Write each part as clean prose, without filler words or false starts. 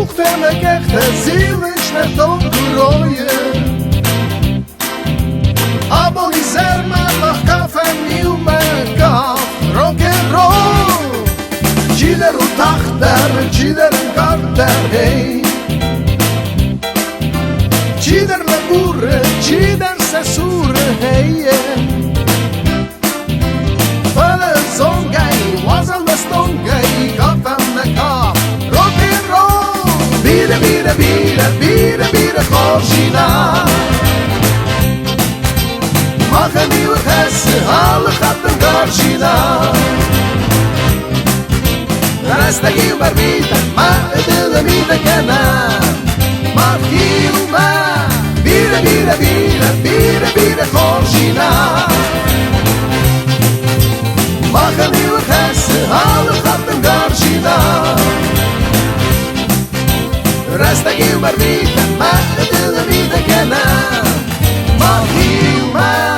Hoogte echte ziel is net donkerrooien. Aber die Zerma mag kaf en nieuw met kaf. Rock and roll. Cider u tachter, cider en karter, hey. Cider le burre, cider se surre, hey. Fale zongai, wazal me stongai, kaf en me kaf. Rock and roll. Bire, bire, bire, bire, bire, Gorgina. Mag een nieuwe gessen, alle gaat een Gorgina. Resta Gilmar Vita, ma de la vida cana. Mag Gilmar, bire, bire, bire, bire, bire, Gorgina. Mag een nieuwe gessen, alle gaat een Gorgina. Resta Gilmar Vita, ma de la vida cana. Mag Gilmar.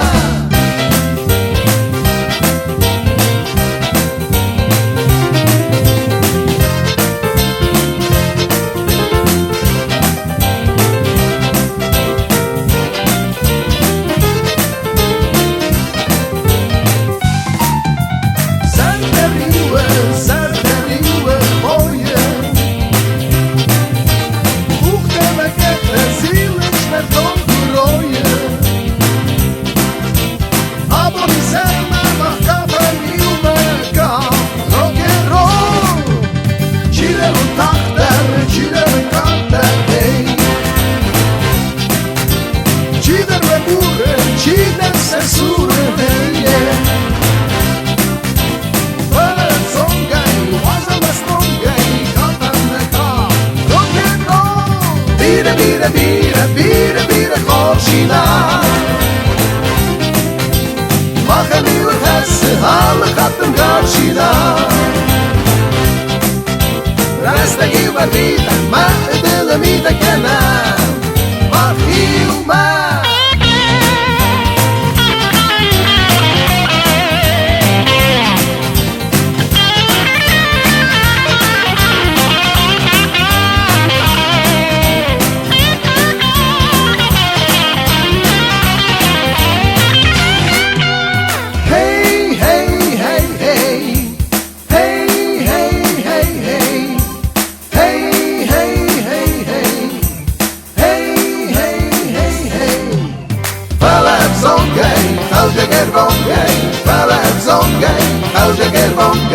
Bire, bire, bire, bire, Gorgina. Mag een nieuwe gessen, alle gaat een Gorgina. Resta Gilmar Vita, ma de la vida cana. Mag Gilmar. Zongai, hou je er van, hou je er van.